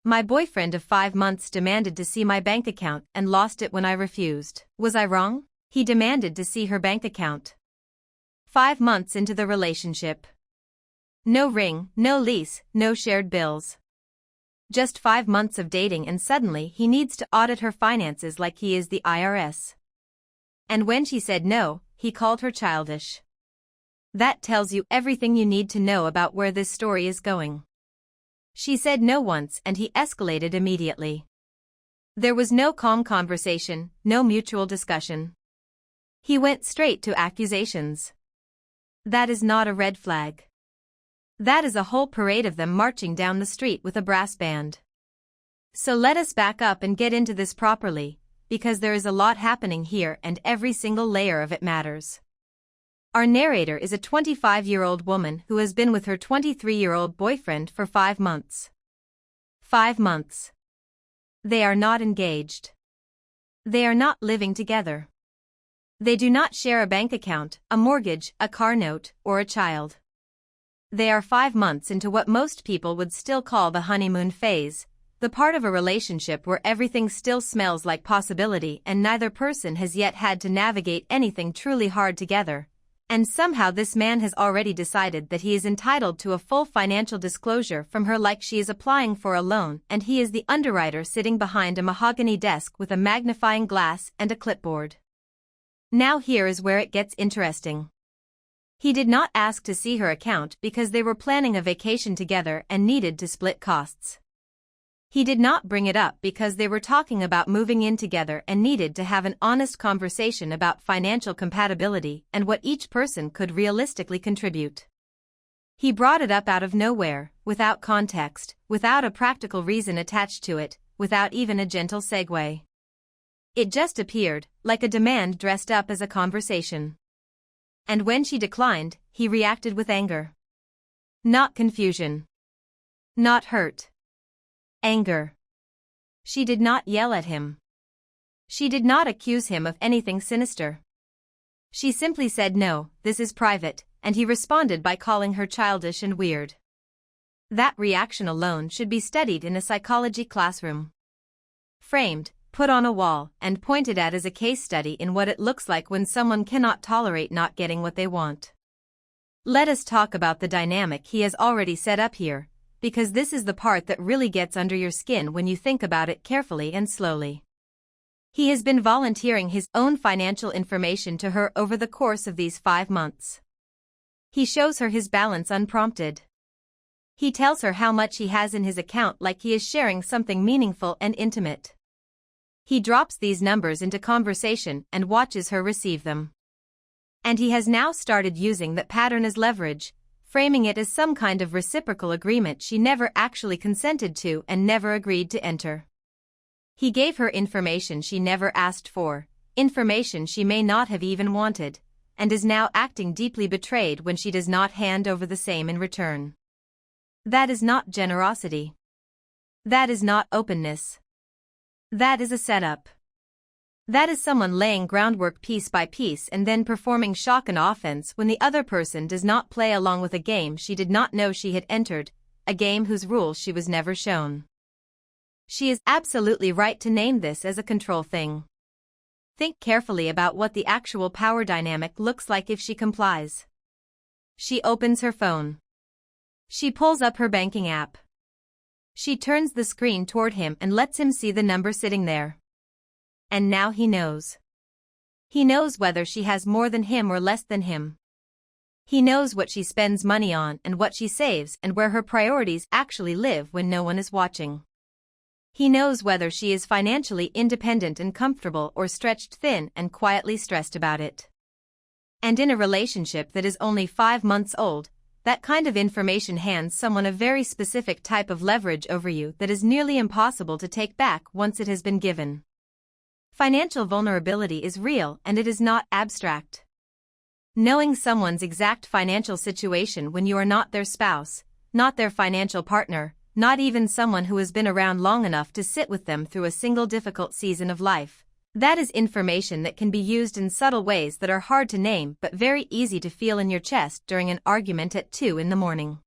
My boyfriend of 5 months demanded to see my bank account and lost it when I refused. Was I wrong? He demanded to see her bank account. 5 months into the relationship. No ring, no lease, no shared bills. Just 5 months of dating and suddenly he needs to audit her finances like he is the IRS. And when she said no, he called her childish. That tells you everything you need to know about where this story is going. She said no once and he escalated immediately. There was no calm conversation, no mutual discussion. He went straight to accusations. That is not a red flag. That is a whole parade of them marching down the street with a brass band. So let us back up and get into this properly, because there is a lot happening here and every single layer of it matters. Our narrator is a 25-year-old woman who has been with her 23-year-old boyfriend for 5 months. 5 months. They are not engaged. They are not living together. They do not share a bank account, a mortgage, a car note, or a child. They are 5 months into what most people would still call the honeymoon phase, the part of a relationship where everything still smells like possibility and neither person has yet had to navigate anything truly hard together. And somehow this man has already decided that he is entitled to a full financial disclosure from her, like she is applying for a loan and he is the underwriter sitting behind a mahogany desk with a magnifying glass and a clipboard. Now here is where it gets interesting. He did not ask to see her account because they were planning a vacation together and needed to split costs. He did not bring it up because they were talking about moving in together and needed to have an honest conversation about financial compatibility and what each person could realistically contribute. He brought it up out of nowhere, without context, without a practical reason attached to it, without even a gentle segue. It just appeared, like a demand dressed up as a conversation. And when she declined, he reacted with anger. Not confusion. Not hurt. Anger. She did not yell at him. She did not accuse him of anything sinister. She simply said no, this is private, and he responded by calling her childish and weird. That reaction alone should be studied in a psychology classroom. Framed, put on a wall, and pointed at as a case study in what it looks like when someone cannot tolerate not getting what they want. Let us talk about the dynamic he has already set up here, because this is the part that really gets under your skin when you think about it carefully and slowly. He has been volunteering his own financial information to her over the course of these 5 months. He shows her his balance unprompted. He tells her how much he has in his account like he is sharing something meaningful and intimate. He drops these numbers into conversation and watches her receive them. And he has now started using that pattern as leverage, framing it as some kind of reciprocal agreement she never actually consented to and never agreed to enter. He gave her information she never asked for, information she may not have even wanted, and is now acting deeply betrayed when she does not hand over the same in return. That is not generosity. That is not openness. That is a setup. That is someone laying groundwork piece by piece and then performing shock and offense when the other person does not play along with a game she did not know she had entered, a game whose rules she was never shown. She is absolutely right to name this as a control thing. Think carefully about what the actual power dynamic looks like if she complies. She opens her phone. She pulls up her banking app. She turns the screen toward him and lets him see the number sitting there. And now he knows. He knows whether she has more than him or less than him. He knows what she spends money on and what she saves and where her priorities actually live when no one is watching. He knows whether she is financially independent and comfortable or stretched thin and quietly stressed about it. And in a relationship that is only 5 months old, that kind of information hands someone a very specific type of leverage over you that is nearly impossible to take back once it has been given. Financial vulnerability is real and it is not abstract. Knowing someone's exact financial situation when you are not their spouse, not their financial partner, not even someone who has been around long enough to sit with them through a single difficult season of life, that is information that can be used in subtle ways that are hard to name but very easy to feel in your chest during an argument at 2 in the morning.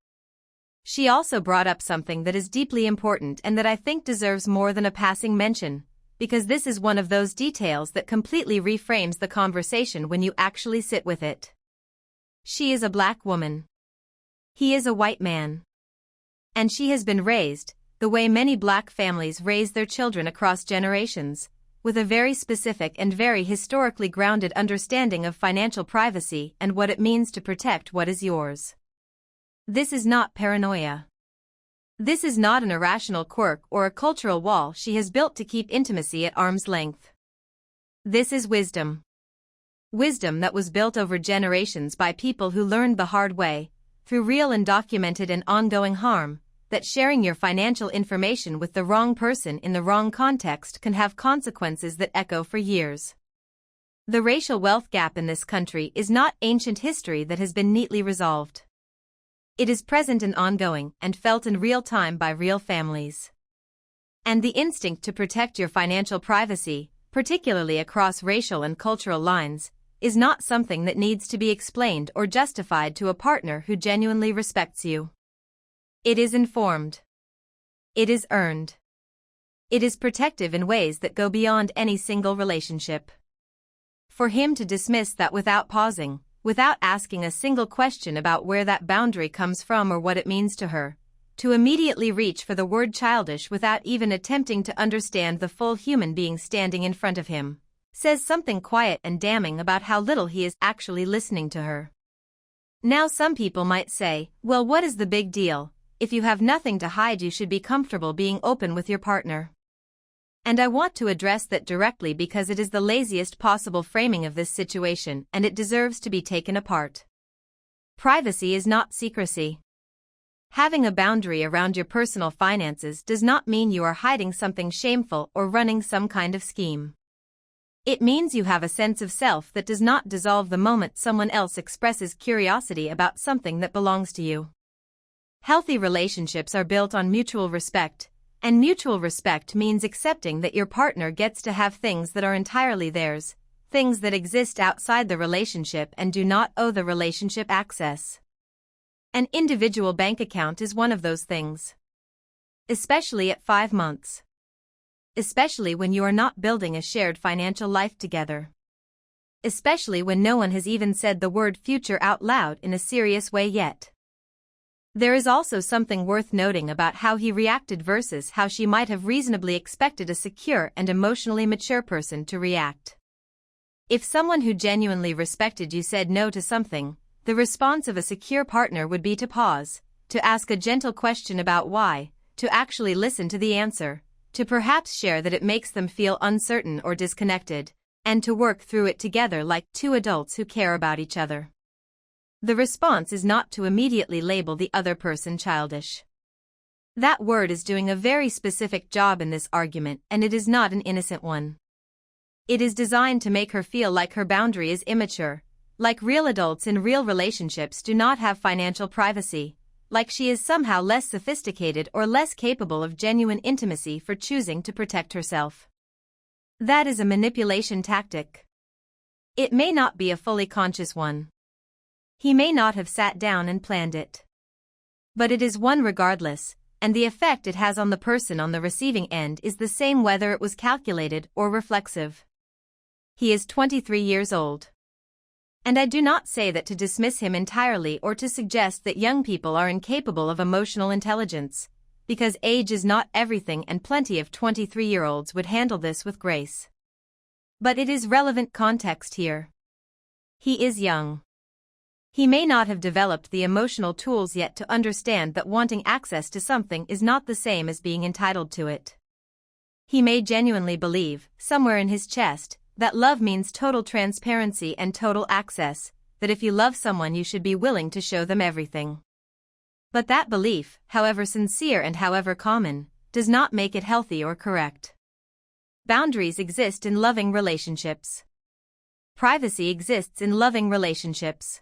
She also brought up something that is deeply important and that I think deserves more than a passing mention, because this is one of those details that completely reframes the conversation when you actually sit with it. She is a black woman. He is a white man. And she has been raised, the way many black families raise their children across generations, with a very specific and very historically grounded understanding of financial privacy and what it means to protect what is yours. This is not paranoia. This is not an irrational quirk or a cultural wall she has built to keep intimacy at arm's length. This is wisdom. Wisdom that was built over generations by people who learned the hard way, through real and documented and ongoing harm, that sharing your financial information with the wrong person in the wrong context can have consequences that echo for years. The racial wealth gap in this country is not ancient history that has been neatly resolved. It is present and ongoing and felt in real time by real families. And the instinct to protect your financial privacy, particularly across racial and cultural lines, is not something that needs to be explained or justified to a partner who genuinely respects you. It is informed. It is earned. It is protective in ways that go beyond any single relationship. For him to dismiss that without pausing, without asking a single question about where that boundary comes from or what it means to her, to immediately reach for the word childish without even attempting to understand the full human being standing in front of him, says something quiet and damning about how little he is actually listening to her. Now some people might say, well, what is the big deal? If you have nothing to hide, you should be comfortable being open with your partner. And I want to address that directly because it is the laziest possible framing of this situation and it deserves to be taken apart. Privacy is not secrecy. Having a boundary around your personal finances does not mean you are hiding something shameful or running some kind of scheme. It means you have a sense of self that does not dissolve the moment someone else expresses curiosity about something that belongs to you. Healthy relationships are built on mutual respect, and mutual respect means accepting that your partner gets to have things that are entirely theirs, things that exist outside the relationship and do not owe the relationship access. An individual bank account is one of those things. Especially at 5 months. Especially when you are not building a shared financial life together. Especially when no one has even said the word future out loud in a serious way yet. There is also something worth noting about how he reacted versus how she might have reasonably expected a secure and emotionally mature person to react. If someone who genuinely respected you said no to something, the response of a secure partner would be to pause, to ask a gentle question about why, to actually listen to the answer, to perhaps share that it makes them feel uncertain or disconnected, and to work through it together like two adults who care about each other. The response is not to immediately label the other person childish. That word is doing a very specific job in this argument, and it is not an innocent one. It is designed to make her feel like her boundary is immature, like real adults in real relationships do not have financial privacy, like she is somehow less sophisticated or less capable of genuine intimacy for choosing to protect herself. That is a manipulation tactic. It may not be a fully conscious one. He may not have sat down and planned it. But it is one regardless, and the effect it has on the person on the receiving end is the same whether it was calculated or reflexive. He is 23 years old. And I do not say that to dismiss him entirely or to suggest that young people are incapable of emotional intelligence, because age is not everything and plenty of 23-year-olds would handle this with grace. But it is relevant context here. He is young. He may not have developed the emotional tools yet to understand that wanting access to something is not the same as being entitled to it. He may genuinely believe, somewhere in his chest, that love means total transparency and total access, that if you love someone you should be willing to show them everything. But that belief, however sincere and however common, does not make it healthy or correct. Boundaries exist in loving relationships. Privacy exists in loving relationships.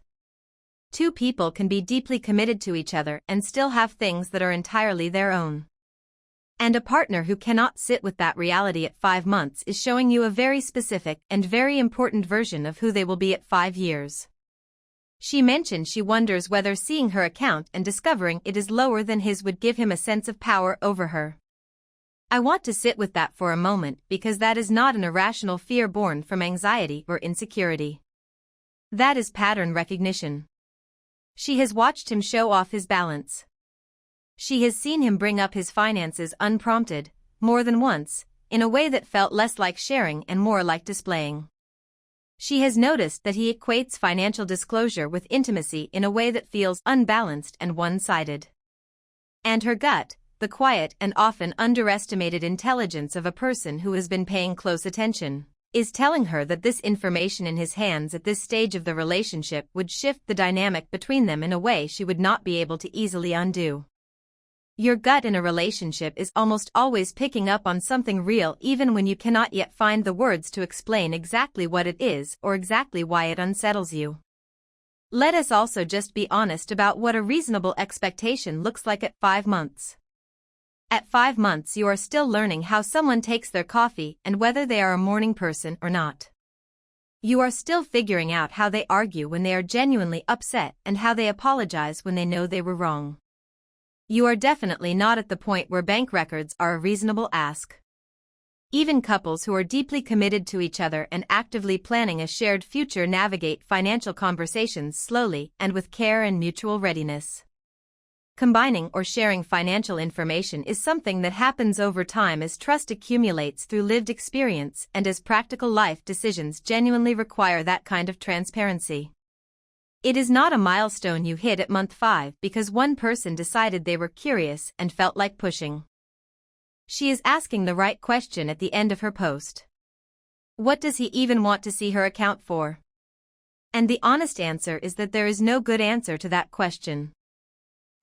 Two people can be deeply committed to each other and still have things that are entirely their own. And a partner who cannot sit with that reality at 5 months is showing you a very specific and very important version of who they will be at 5 years. She mentioned she wonders whether seeing her account and discovering it is lower than his would give him a sense of power over her. I want to sit with that for a moment because that is not an irrational fear born from anxiety or insecurity. That is pattern recognition. She has watched him show off his balance. She has seen him bring up his finances unprompted, more than once, in a way that felt less like sharing and more like displaying. She has noticed that he equates financial disclosure with intimacy in a way that feels unbalanced and one-sided. And her gut, the quiet and often underestimated intelligence of a person who has been paying close attention, is telling her that this information in his hands at this stage of the relationship would shift the dynamic between them in a way she would not be able to easily undo. Your gut in a relationship is almost always picking up on something real even when you cannot yet find the words to explain exactly what it is or exactly why it unsettles you. Let us also just be honest about what a reasonable expectation looks like at 5 months. At 5 months you are still learning how someone takes their coffee and whether they are a morning person or not. You are still figuring out how they argue when they are genuinely upset and how they apologize when they know they were wrong. You are definitely not at the point where bank records are a reasonable ask. Even couples who are deeply committed to each other and actively planning a shared future navigate financial conversations slowly and with care and mutual readiness. Combining or sharing financial information is something that happens over time as trust accumulates through lived experience and as practical life decisions genuinely require that kind of transparency. It is not a milestone you hit at month 5 because one person decided they were curious and felt like pushing. She is asking the right question at the end of her post. What does he even want to see her account for? And the honest answer is that there is no good answer to that question.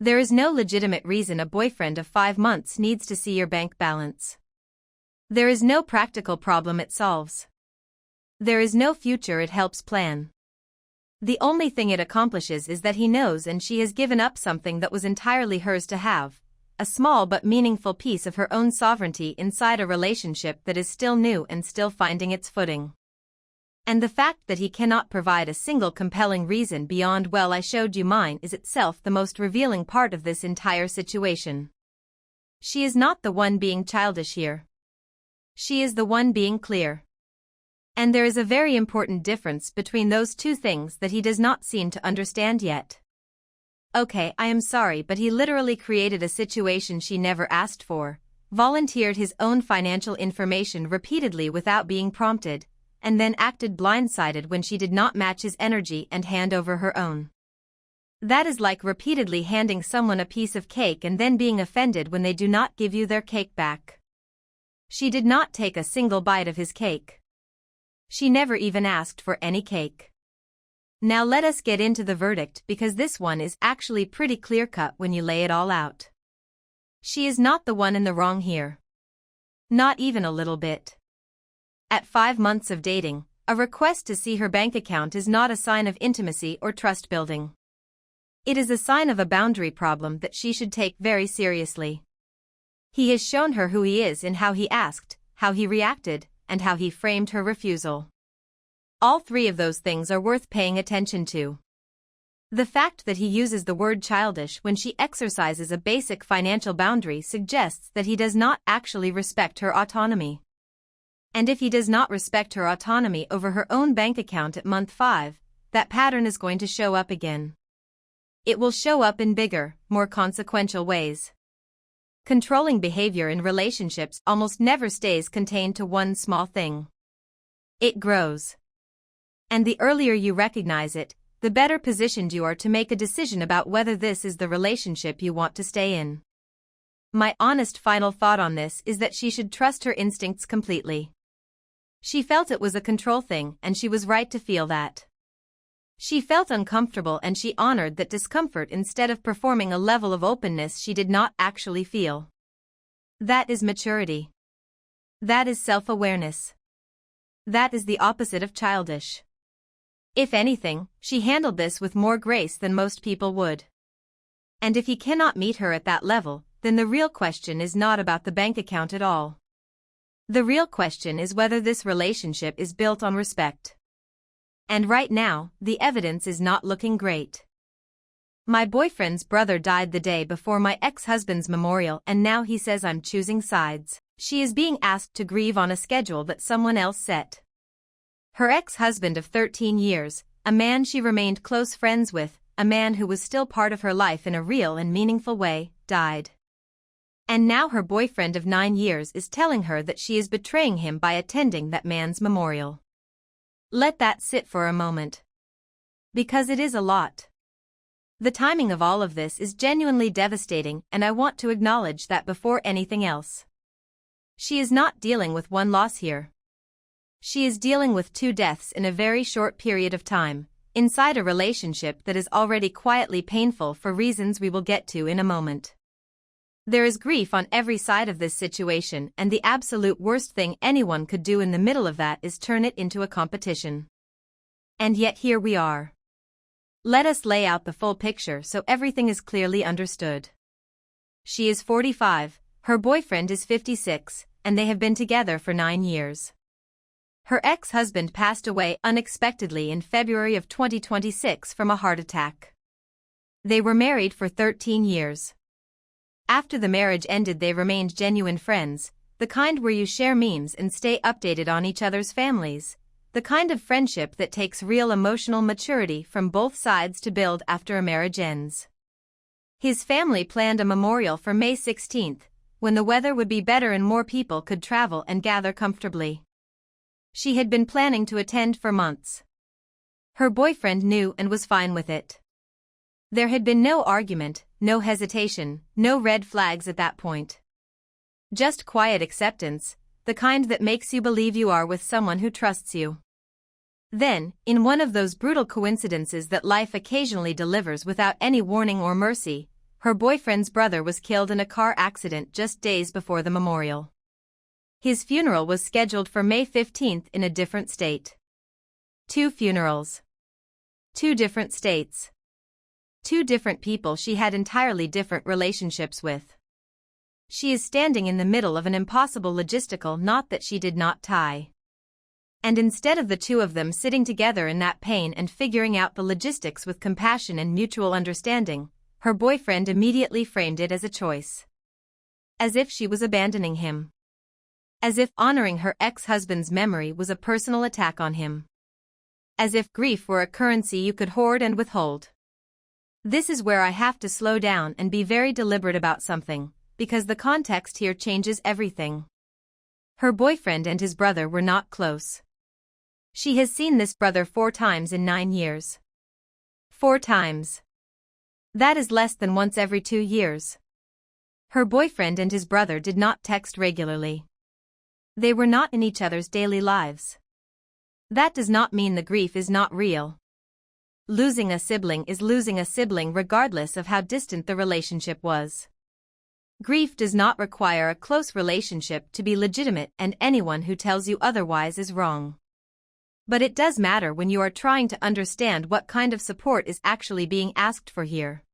There is no legitimate reason a boyfriend of 5 months needs to see your bank balance. There is no practical problem it solves. There is no future it helps plan. The only thing it accomplishes is that he knows and she has given up something that was entirely hers to have, a small but meaningful piece of her own sovereignty inside a relationship that is still new and still finding its footing. And the fact that he cannot provide a single compelling reason beyond "well, I showed you mine" is itself the most revealing part of this entire situation. She is not the one being childish here. She is the one being clear. And there is a very important difference between those two things that he does not seem to understand yet. Okay, I am sorry, but he literally created a situation she never asked for, volunteered his own financial information repeatedly without being prompted, and then acted blindsided when she did not match his energy and hand over her own. That is like repeatedly handing someone a piece of cake and then being offended when they do not give you their cake back. She did not take a single bite of his cake. She never even asked for any cake. Now let us get into the verdict because this one is actually pretty clear-cut when you lay it all out. She is not the one in the wrong here. Not even a little bit. At 5 months of dating, a request to see her bank account is not a sign of intimacy or trust building. It is a sign of a boundary problem that she should take very seriously. He has shown her who he is in how he asked, how he reacted, and how he framed her refusal. All 3 of those things are worth paying attention to. The fact that he uses the word childish when she exercises a basic financial boundary suggests that he does not actually respect her autonomy. And if he does not respect her autonomy over her own bank account at month 5, that pattern is going to show up again. It will show up in bigger, more consequential ways. Controlling behavior in relationships almost never stays contained to one small thing. It grows. And the earlier you recognize it, the better positioned you are to make a decision about whether this is the relationship you want to stay in. My honest final thought on this is that she should trust her instincts completely. She felt it was a control thing and she was right to feel that. She felt uncomfortable and she honored that discomfort instead of performing a level of openness she did not actually feel. That is maturity. That is self-awareness. That is the opposite of childish. If anything, she handled this with more grace than most people would. And if he cannot meet her at that level, then the real question is not about the bank account at all. The real question is whether this relationship is built on respect. And right now, the evidence is not looking great. My boyfriend's brother died the day before my ex-husband's memorial, and now he says I'm choosing sides. She is being asked to grieve on a schedule that someone else set. Her ex-husband of 13 years, a man she remained close friends with, a man who was still part of her life in a real and meaningful way, died. And now her boyfriend of 9 years is telling her that she is betraying him by attending that man's memorial. Let that sit for a moment. Because it is a lot. The timing of all of this is genuinely devastating, and I want to acknowledge that before anything else. She is not dealing with one loss here. She is dealing with 2 deaths in a very short period of time, inside a relationship that is already quietly painful for reasons we will get to in a moment. There is grief on every side of this situation, and the absolute worst thing anyone could do in the middle of that is turn it into a competition. And yet here we are. Let us lay out the full picture so everything is clearly understood. She is 45, her boyfriend is 56, and they have been together for 9 years. Her ex-husband passed away unexpectedly in February of 2026 from a heart attack. They were married for 13 years. After the marriage ended, they remained genuine friends, the kind where you share memes and stay updated on each other's families. The kind of friendship that takes real emotional maturity from both sides to build after a marriage ends. His family planned a memorial for May 16th, when the weather would be better and more people could travel and gather comfortably. She had been planning to attend for months. Her boyfriend knew and was fine with it. There had been no argument, no hesitation, no red flags at that point. Just quiet acceptance, the kind that makes you believe you are with someone who trusts you. Then, in one of those brutal coincidences that life occasionally delivers without any warning or mercy, her boyfriend's brother was killed in a car accident just days before the memorial. His funeral was scheduled for May 15th in a different state. 2 funerals. 2 different states. 2 different people she had entirely different relationships with. She is standing in the middle of an impossible logistical knot that she did not tie. And instead of the 2 of them sitting together in that pain and figuring out the logistics with compassion and mutual understanding, her boyfriend immediately framed it as a choice. As if she was abandoning him. As if honoring her ex-husband's memory was a personal attack on him. As if grief were a currency you could hoard and withhold. This is where I have to slow down and be very deliberate about something, because the context here changes everything. Her boyfriend and his brother were not close. She has seen this brother 4 times in 9 years. 4 times. That is less than once every 2 years. Her boyfriend and his brother did not text regularly. They were not in each other's daily lives. That does not mean the grief is not real. Losing a sibling is losing a sibling regardless of how distant the relationship was. Grief does not require a close relationship to be legitimate, and anyone who tells you otherwise is wrong. But it does matter when you are trying to understand what kind of support is actually being asked for here.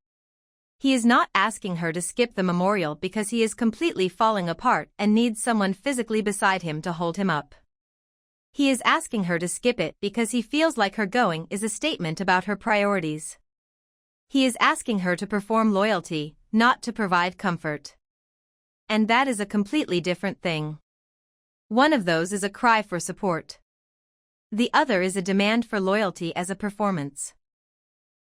He is not asking her to skip the memorial because he is completely falling apart and needs someone physically beside him to hold him up. He is asking her to skip it because he feels like her going is a statement about her priorities. He is asking her to perform loyalty, not to provide comfort. And that is a completely different thing. One of those is a cry for support. The other is a demand for loyalty as a performance.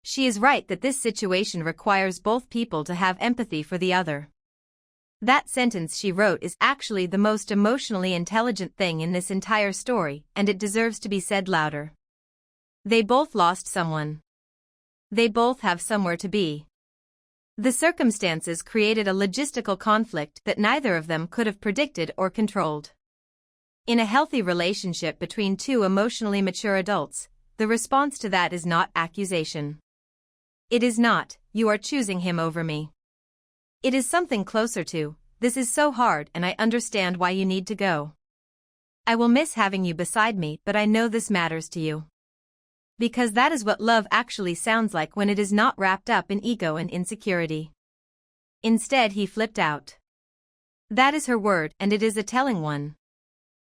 She is right that this situation requires both people to have empathy for the other. That sentence she wrote is actually the most emotionally intelligent thing in this entire story, and it deserves to be said louder. They both lost someone. They both have somewhere to be. The circumstances created a logistical conflict that neither of them could have predicted or controlled. In a healthy relationship between 2 emotionally mature adults, the response to that is not accusation. It is not, "You are choosing him over me." It is something closer to, "This is so hard and I understand why you need to go. I will miss having you beside me, but I know this matters to you." Because that is what love actually sounds like when it is not wrapped up in ego and insecurity. Instead, he flipped out. That is her word, and it is a telling one.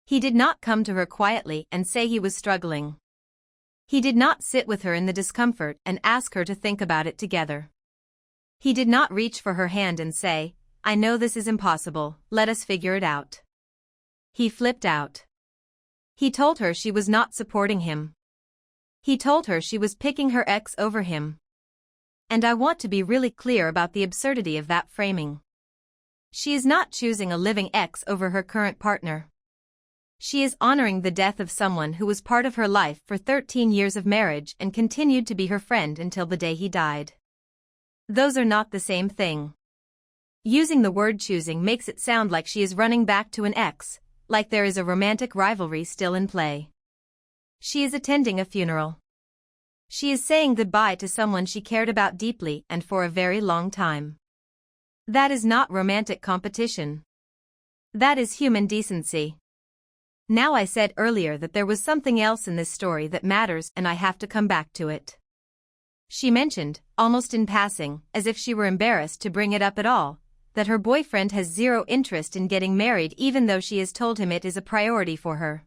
He did not come to her quietly and say he was struggling. He did not sit with her in the discomfort and ask her to think about it together. He did not reach for her hand and say, "I know this is impossible, let us figure it out." He flipped out. He told her she was not supporting him. He told her she was picking her ex over him. And I want to be really clear about the absurdity of that framing. She is not choosing a living ex over her current partner. She is honoring the death of someone who was part of her life for 13 years of marriage and continued to be her friend until the day he died. Those are not the same thing. Using the word choosing makes it sound like she is running back to an ex, like there is a romantic rivalry still in play. She is attending a funeral. She is saying goodbye to someone she cared about deeply and for a very long time. That is not romantic competition. That is human decency. Now, I said earlier that there was something else in this story that matters and I have to come back to it. She mentioned, almost in passing, as if she were embarrassed to bring it up at all, that her boyfriend has zero interest in getting married even though she has told him it is a priority for her.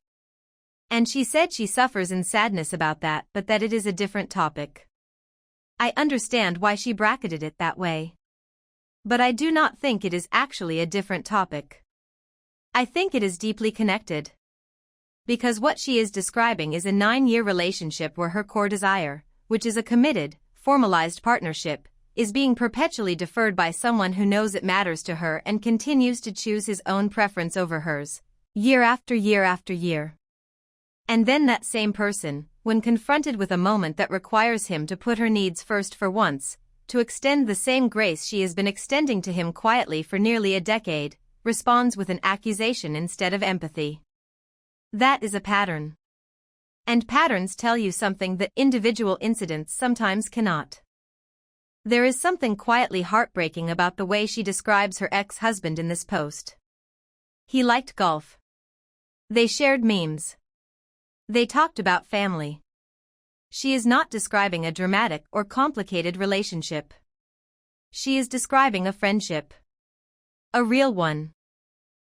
And she said she suffers in sadness about that, but that it is a different topic. I understand why she bracketed it that way. But I do not think it is actually a different topic. I think it is deeply connected. Because what she is describing is a 9-year relationship where her core desire, which is a committed, formalized partnership, is being perpetually deferred by someone who knows it matters to her and continues to choose his own preference over hers, year after year after year. And then that same person, when confronted with a moment that requires him to put her needs first for once, to extend the same grace she has been extending to him quietly for nearly a decade, responds with an accusation instead of empathy. That is a pattern. And patterns tell you something that individual incidents sometimes cannot. There is something quietly heartbreaking about the way she describes her ex-husband in this post. He liked golf. They shared memes. They talked about family. She is not describing a dramatic or complicated relationship. She is describing a friendship. A real one.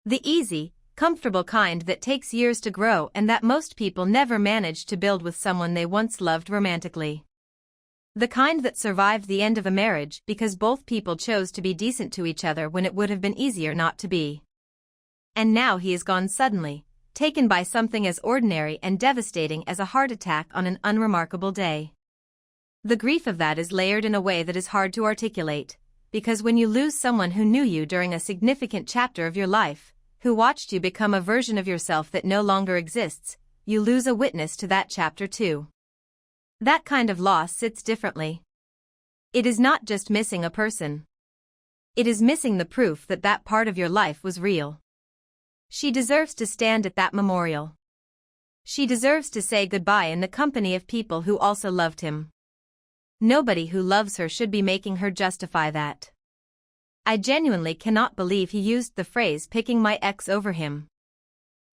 The easy, comfortable kind that takes years to grow and that most people never manage to build with someone they once loved romantically. The kind that survived the end of a marriage because both people chose to be decent to each other when it would have been easier not to be. And now he is gone suddenly, taken by something as ordinary and devastating as a heart attack on an unremarkable day. The grief of that is layered in a way that is hard to articulate, because when you lose someone who knew you during a significant chapter of your life, who watched you become a version of yourself that no longer exists, you lose a witness to that chapter too. That kind of loss sits differently. It is not just missing a person. It is missing the proof that that part of your life was real. She deserves to stand at that memorial. She deserves to say goodbye in the company of people who also loved him. Nobody who loves her should be making her justify that. I genuinely cannot believe he used the phrase picking my ex over him.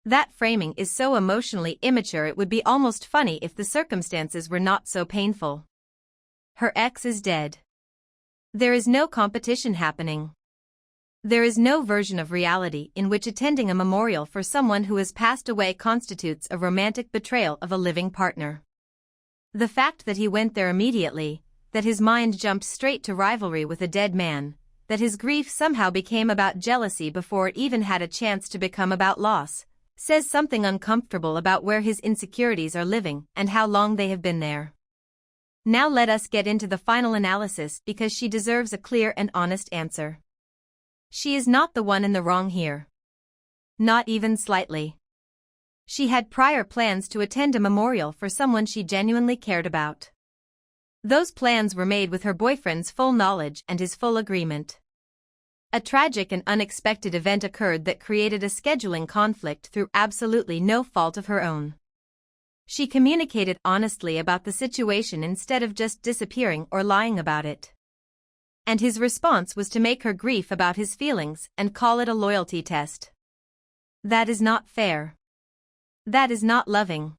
That framing is so emotionally immature it would be almost funny if the circumstances were not so painful. Her ex is dead. There is no competition happening. There is no version of reality in which attending a memorial for someone who has passed away constitutes a romantic betrayal of a living partner. The fact that he went there immediately, that his mind jumped straight to rivalry with a dead man, that his grief somehow became about jealousy before it even had a chance to become about loss, says something uncomfortable about where his insecurities are living and how long they have been there. Now let us get into the final analysis because she deserves a clear and honest answer. She is not the one in the wrong here. Not even slightly. She had prior plans to attend a memorial for someone she genuinely cared about. Those plans were made with her boyfriend's full knowledge and his full agreement. A tragic and unexpected event occurred that created a scheduling conflict through absolutely no fault of her own. She communicated honestly about the situation instead of just disappearing or lying about it. And his response was to make her grief about his feelings and call it a loyalty test. That is not fair. That is not loving.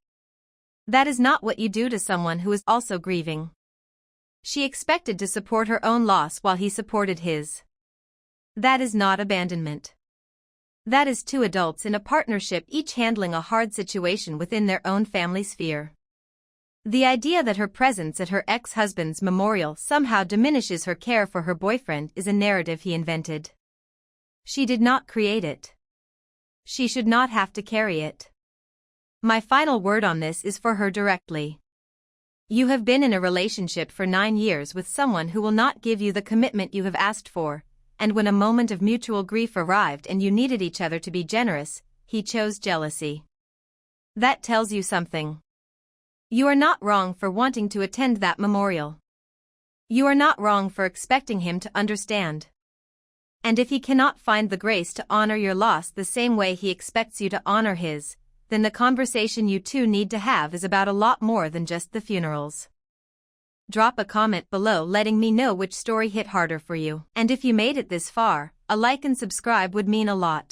That is not what you do to someone who is also grieving. She expected to support her own loss while he supported his. That is not abandonment. That is two adults in a partnership each handling a hard situation within their own family sphere. The idea that her presence at her ex-husband's memorial somehow diminishes her care for her boyfriend is a narrative he invented. She did not create it. She should not have to carry it. My final word on this is for her directly. You have been in a relationship for 9 years with someone who will not give you the commitment you have asked for, and when a moment of mutual grief arrived and you needed each other to be generous, he chose jealousy. That tells you something. You are not wrong for wanting to attend that memorial. You are not wrong for expecting him to understand. And if he cannot find the grace to honor your loss the same way he expects you to honor his, then the conversation you two need to have is about a lot more than just the funerals. Drop a comment below letting me know which story hit harder for you. And if you made it this far, a like and subscribe would mean a lot.